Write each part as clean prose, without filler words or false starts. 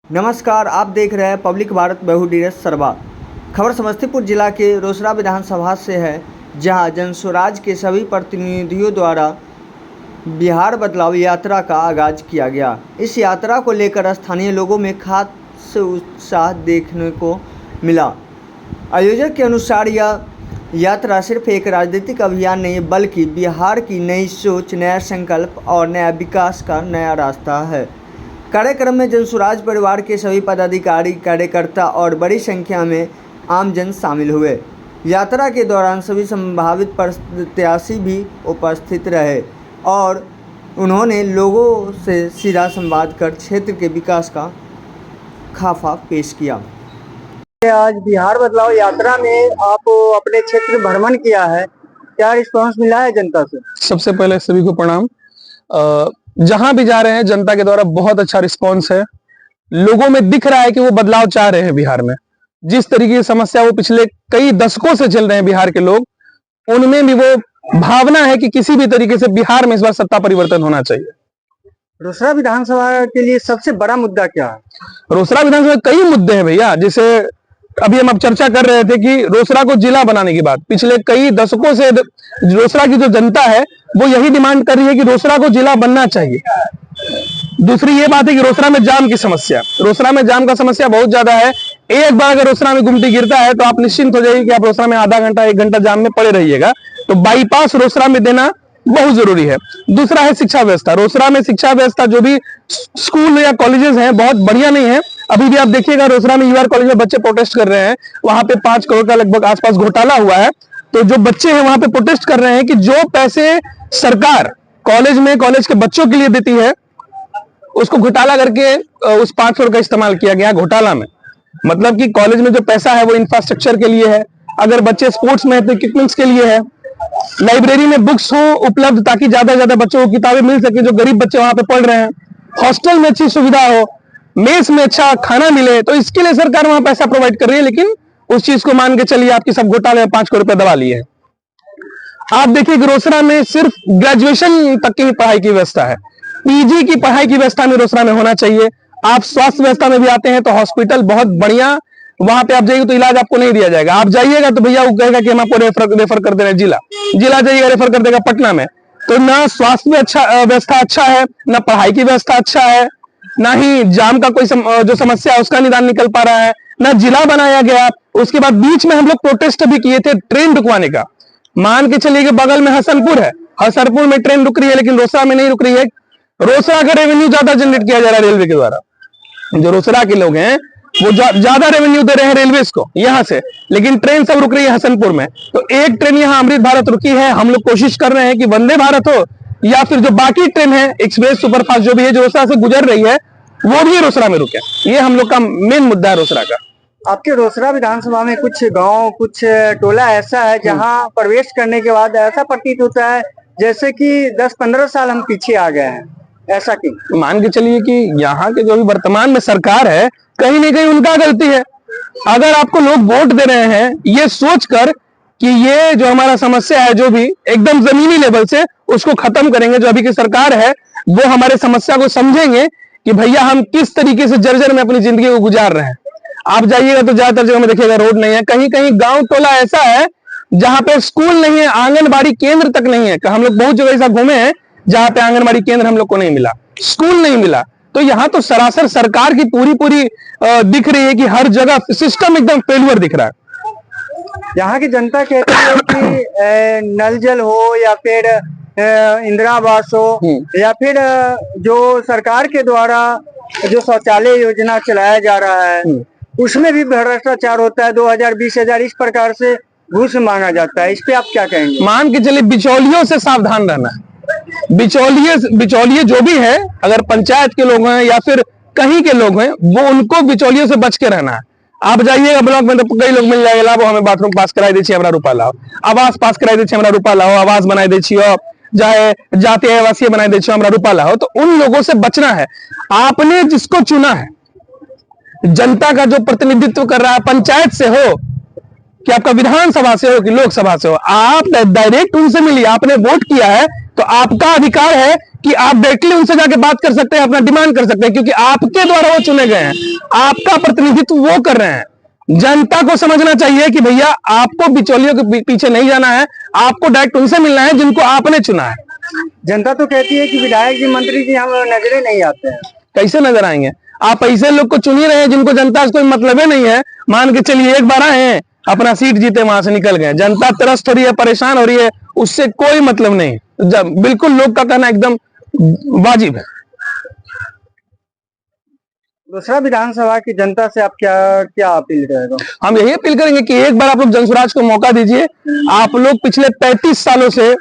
नमस्कार, आप देख रहे हैं पब्लिक भारत बहुउद्देश्य सर्वा। खबर समस्तीपुर जिला के रोसड़ा विधानसभा से है, जहां जनस्वराज के सभी प्रतिनिधियों द्वारा बिहार बदलाव यात्रा का आगाज किया गया। इस यात्रा को लेकर स्थानीय लोगों में खास उत्साह देखने को मिला। आयोजक के अनुसार यह यात्रा सिर्फ एक राजनीतिक अभियान नहीं, बल्कि बिहार की नई सोच, नया संकल्प और नया विकास का नया रास्ता है। कार्यक्रम में जनस्वराज परिवार के सभी पदाधिकारी, कार्यकर्ता और बड़ी संख्या में आमजन शामिल हुए। यात्रा के दौरान सभी संभावित प्रत्याशी भी उपस्थित रहे और उन्होंने लोगों से सीधा संवाद कर क्षेत्र के विकास का खाका पेश किया। आज बिहार बदलाव यात्रा में आप अपने क्षेत्र में भ्रमण किया है, क्या रिस्पांस मिला है जनता से? सबसे पहले सभी को प्रणाम। जहां भी जा रहे हैं जनता के द्वारा बहुत अच्छा रिस्पांस है। लोगों में दिख रहा है कि वो बदलाव चाह रहे हैं बिहार में। जिस तरीके की समस्या वो पिछले कई दशकों से झेल रहे हैं बिहार के लोग, उनमें भी वो भावना है कि किसी भी तरीके से बिहार में इस बार सत्ता परिवर्तन होना चाहिए। रोसड़ा विधानसभा के लिए सबसे बड़ा मुद्दा क्या है? रोसड़ा विधानसभा में कई मुद्दे हैं भैया। जैसे अभी हम अब चर्चा कर रहे थे कि रोसड़ा को जिला बनाने की बात, पिछले कई दशकों से रोसड़ा की जो जनता है वो यही डिमांड कर रही है कि रोसड़ा को जिला बनना चाहिए। दूसरी ये बात है कि रोसड़ा में जाम की समस्या, रोसड़ा में जाम का समस्या बहुत ज्यादा है। एक बार अगर रोसड़ा में गुमटी गिरता है तो आप निश्चिंत हो जाइए कि आप रोसड़ा में आधा घंटा 1 घंटा जाम में पड़े रहिएगा। तो बाईपास रोसड़ा में देना बहुत जरूरी है। दूसरा है शिक्षा व्यवस्था। रोसड़ा में शिक्षा व्यवस्था जो भी स्कूल या कॉलेजेस हैं बहुत बढ़िया नहीं है। अभी भी आप देखिएगा रोसड़ा में यूआर कॉलेज में बच्चे प्रोटेस्ट कर रहे हैं, वहां पे 5 करोड़ का लगभग आसपास घोटाला हुआ है। तो जो बच्चे हैं वहां पे प्रोटेस्ट कर रहे हैं कि जो पैसे सरकार कॉलेज के बच्चों के लिए देती है उसको घोटाला करके उस 5 करोड़ का इस्तेमाल किया गया घोटाला में। मतलब कि कॉलेज में जो पैसा है वो इंफ्रास्ट्रक्चर के लिए है, अगर बच्चे स्पोर्ट्स में है तो इक्विपमेंट्स के लिए है, लाइब्रेरी में बुक्स हो उपलब्ध ताकि ज्यादा से ज्यादा बच्चों को किताबें मिल सके जो गरीब बच्चे वहां पे पढ़ रहे हैं, हॉस्टल में अच्छी सुविधा हो, मेस में अच्छा खाना मिले, तो इसके लिए सरकार वहां पैसा प्रोवाइड कर रही है। लेकिन उस चीज को मान के चलिए आपकी सब घोटाले में 5 करोड़ रुपए दबा लिए हैं। आप देखिए कि रोसड़ा में सिर्फ ग्रेजुएशन तक की पढ़ाई की व्यवस्था है, पीजी की पढ़ाई की व्यवस्था में रोसड़ा में होना चाहिए। आप स्वास्थ्य व्यवस्था में भी आते हैं तो हॉस्पिटल बहुत बढ़िया, वहां पे आप जाइएगा तो इलाज आपको नहीं दिया जाएगा। आप जाइएगा तो भैया वो कहेगा कि हम आपको रेफर कर दे रहे हैं जिला जाइएगा रेफर कर देगा पटना में। तो ना स्वास्थ्य में व्यवस्था अच्छा है, ना पढ़ाई की व्यवस्था अच्छा है, ना ही जाम का कोई जो समस्या है उसका निदान निकल पा रहा है, ना जिला बनाया गया। उसके बाद बीच में हम लोग प्रोटेस्ट भी किए थे ट्रेन रुकवाने का। मान के चलिए कि बगल में हसनपुर है, हसनपुर में ट्रेन रुक रही है लेकिन रोसड़ा में नहीं रुक रही है। रोसड़ा का रेवेन्यू ज्यादा जनरेट किया जा रहा है रेलवे के द्वारा। जो रोसड़ा के लोग हैं वो ज्यादा रेवेन्यू दे रहे हैं रेलवेज को यहाँ से, लेकिन ट्रेन सब रुक रही है हसनपुर में। तो एक ट्रेन यहाँ अमृत भारत रुकी है। हम लोग कोशिश कर रहे हैं कि वंदे भारत हो या फिर जो बाकी ट्रेन है एक्सप्रेस सुपरफास्ट जो भी है जो रोसड़ा से गुजर रही है वो भी रोसड़ा में रुके। ये हम लोग का मेन मुद्दा है रोसड़ा का। आपके रोसड़ा विधानसभा में कुछ गांव, कुछ टोला ऐसा है जहां प्रवेश करने के बाद ऐसा प्रतीत होता है जैसे कि 10-15 साल हम पीछे आ गए हैं, ऐसा क्यों? मान के चलिए कि यहाँ के जो भी वर्तमान में सरकार है कहीं ना कहीं उनका गलती है। अगर आपको लोग वोट दे रहे हैं ये सोचकर कि ये जो हमारा समस्या है जो भी एकदम जमीनी लेवल से उसको खत्म करेंगे, जो अभी की सरकार है वो हमारे समस्या को समझेंगे कि भैया हम किस तरीके से जर्जर में अपनी जिंदगी को गुजार रहे हैं। आप जाइएगा तो ज्यादातर जगह में देखिएगा रोड नहीं है, कहीं कहीं गांव टोला ऐसा है जहां पे स्कूल नहीं है, आंगनबाड़ी केंद्र तक नहीं है। हम लोग बहुत जगह ऐसा घूमे हैं जहां पे आंगनबाड़ी केंद्र हम लोग को नहीं मिला, स्कूल नहीं मिला। तो यहाँ तो सरासर सरकार की पूरी दिख रही है कि हर जगह सिस्टम एकदम फेलियर दिख रहा है। यहाँ की जनता कहती है कि नल जल हो या फिर इंदिरा आवास हो या फिर जो सरकार के द्वारा जो शौचालय योजना चलाया जा रहा है उसमें भी भ्रष्टाचार होता है। 2000-20,000 इस प्रकार से घूस मांगा जाता है। इस पे आप क्या कहेंगे? मान के चलिए बिचौलियों से सावधान रहना है। बिचौलिए जो भी है, अगर पंचायत के लोग हैं या फिर कहीं के लोग हैं, वो उनको बिचौलियों से बच के रहना है। आप जाइएगा ब्लॉक में तो कई लोग मिल जाएगा, लाओ हमें बाथरूम पास कराई दे हमरा रुपा लाओ, आवास पास कराई दे हमरा रुपा लाओ, आवास बनाई दे चाहे जाति आवासीय बनाई दे हमरा रुपा लाओ। तो उन लोगों से बचना है। आपने जिसको चुना है, जनता का जो प्रतिनिधित्व कर रहा है, पंचायत से हो कि आपका विधानसभा से हो कि लोकसभा से हो, आप डायरेक्ट उनसे मिलिए। आपने वोट किया है तो आपका अधिकार है कि आप डायरेक्टली उनसे जाके बात कर सकते हैं, अपना डिमांड कर सकते हैं, क्योंकि आपके द्वारा वो चुने गए हैं, आपका प्रतिनिधित्व वो कर रहे हैं। जनता को समझना चाहिए कि भैया आपको बिचौलियों के पीछे नहीं जाना है, आपको डायरेक्ट उनसे मिलना है जिनको आपने चुना है। जनता तो कहती है कि विधायक जी, मंत्री जी हम नजरे नहीं आते हैं। कैसे नजर आएंगे? आप ऐसे लोग को चुन ही रहे हैं जिनको जनता से कोई मतलब ही नहीं है। मान के चलिए एक बार आए हैं, अपना सीट जीते, वहां से निकल गए, जनता त्रस्त हो रही है, परेशान हो रही है, उससे कोई मतलब नहीं। बिल्कुल लोग का कहना एकदम वाजिब है। दूसरा, विधानसभा की जनता से आप क्या अपील करेगा? हम यही अपील करेंगे कि एक बार आप लोग जनसुराज को मौका दीजिए। आप लोग पिछले 35 सालों से,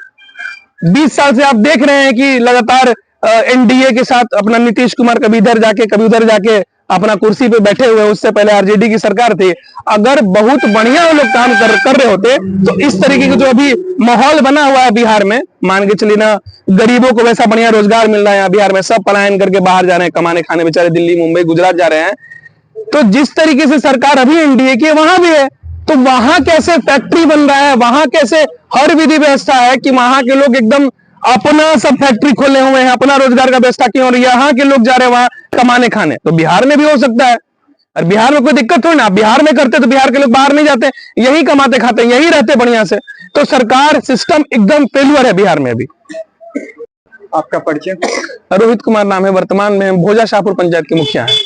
20 साल से आप देख रहे हैं कि लगातार एनडीए के साथ अपना नीतीश कुमार कभी इधर जाके कभी उधर जाके अपना कुर्सी पे बैठे हुए, उससे पहले आरजेडी की सरकार थी। अगर बहुत बढ़िया वो लोग काम कर रहे होते तो इस तरीके का जो अभी माहौल बना हुआ है बिहार में, मान के चलिए ना, गरीबों को वैसा बढ़िया रोजगार मिल रहा है बिहार में, सब पलायन करके बाहर जा रहे हैं कमाने खाने, बेचारे दिल्ली मुंबई गुजरात जा रहे हैं। तो जिस तरीके से सरकार अभी एनडीए की वहां भी है, तो वहां कैसे फैक्ट्री बन रहा है, वहां कैसे हर विधि व्यवस्था है कि वहां के लोग एकदम अपना सब फैक्ट्री खोले हुए हैं, अपना रोजगार का व्यवस्था क्यों, और यहाँ के लोग जा रहे हैं वहां कमाने खाने। तो बिहार में भी हो सकता है, और बिहार में कोई दिक्कत थोड़ी ना। बिहार में करते तो बिहार के लोग बाहर नहीं जाते, यही कमाते खाते, यही रहते बढ़िया से। तो सरकार सिस्टम एकदम फेल्युअर है बिहार में अभी। आपका परिचय? रोहित कुमार नाम है, वर्तमान में भोजा शाहपुर पंचायत के मुखिया है।